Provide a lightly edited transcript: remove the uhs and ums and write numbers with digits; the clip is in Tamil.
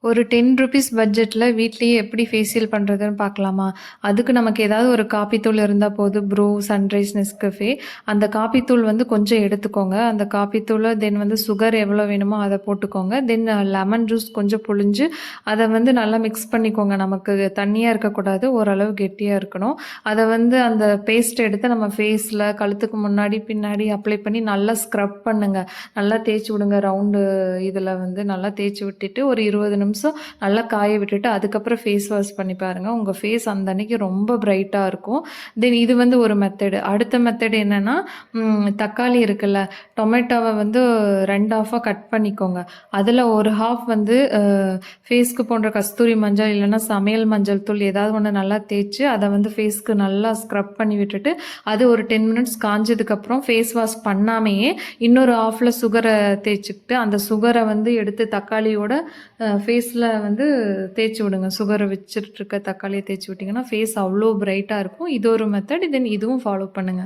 ஒரு ₹10 பட்ஜெட்ல வீட்லயே எப்படி ஃபேஷியல் பண்றதுன்னு பார்க்கலாமா? அதுக்கு நமக்கு ஏதாவது ஒரு காப்பி தூள் இருந்தா போதும். Bru, Sunrise, Nescafe. அந்த காப்பி தூள் வந்து கொஞ்சம் எடுத்துக்கோங்க. அந்த காப்பி தூள தென் வந்து சுகர் எவ்வளோ வேணுமோ அத போட்டுக்கோங்க. தென் லெமன் ஜூஸ் கொஞ்சம் புழிஞ்சு அத வந்து நல்லா மிக்ஸ் பண்ணிக்கோங்க. நமக்கு தண்ணியா இருக்கக்கூடாது. ஓரளவு கெட்டியா இருக்கணும். அத வந்து அந்த பேஸ்ட் எடுத்து நம்ம ஃபேஸ்ல, கழுத்துக்கு முன்னாடி, பின்னாடி அப்ளை பண்ணி நல்லா ஸ்க்ரப் பண்ணுங்க. நல்லா தேய்ச்சு விடுங்க. ரவுண்டு இதில வந்து நல்லா தேய்ச்சு விட்டுட்டு ஒரு 20 நிமிஷம் நல்லா காய விட்டுட்டு அதுக்கப்புறம் ஃபேஸ் வாஷ் பண்ணி பாருங்க. உங்க ஃபேஸ் அந்த அன்னைக்கு ரொம்ப பிரைட்டா இருக்கும். தென் இது வந்து ஒரு மெத்தடு. அடுத்த மெத்தட் என்னன்னா, தக்காளி இருக்குல்ல, டொமேட்டோவ வந்து 2 ஹாஃபா கட் பண்ணிக்கோங்க. அதில ஒரு ஹாஃப் வந்து ஃபேஸ்க்கு போன்ற கஸ்தூரி மஞ்சள் இல்லைன்னா சமையல் மஞ்சள் தூள் ஏதாவது ஒண்ணு நல்லா தேய்ச்சு, அத வந்து ஃபேஸ்க்கு நல்லா ஸ்க்ரப் பண்ணி விட்டுட்டு, அது ஒரு 10 மினிட்ஸ் காஞ்சதுக்கப்புறம் ஃபேஸ் வாஷ் பண்ணாமயே இன்னொரு ஹாஃப்ல சுகர தேய்ச்சுக்கிட்டு, அந்த சுகர வந்து எடுத்து தக்காளியோட ஃபேஸில் வந்து தேய்ச்சி விடுங்க. சுகரை வச்சுட்டு இருக்க தக்காளியை தேய்ச்சி விட்டிங்கன்னா ஃபேஸ் அவ்வளோ பிரைட்டாக இருக்கும். இது ஒரு மெத்தட். தென் இதுவும் ஃபாலோ பண்ணுங்கள்.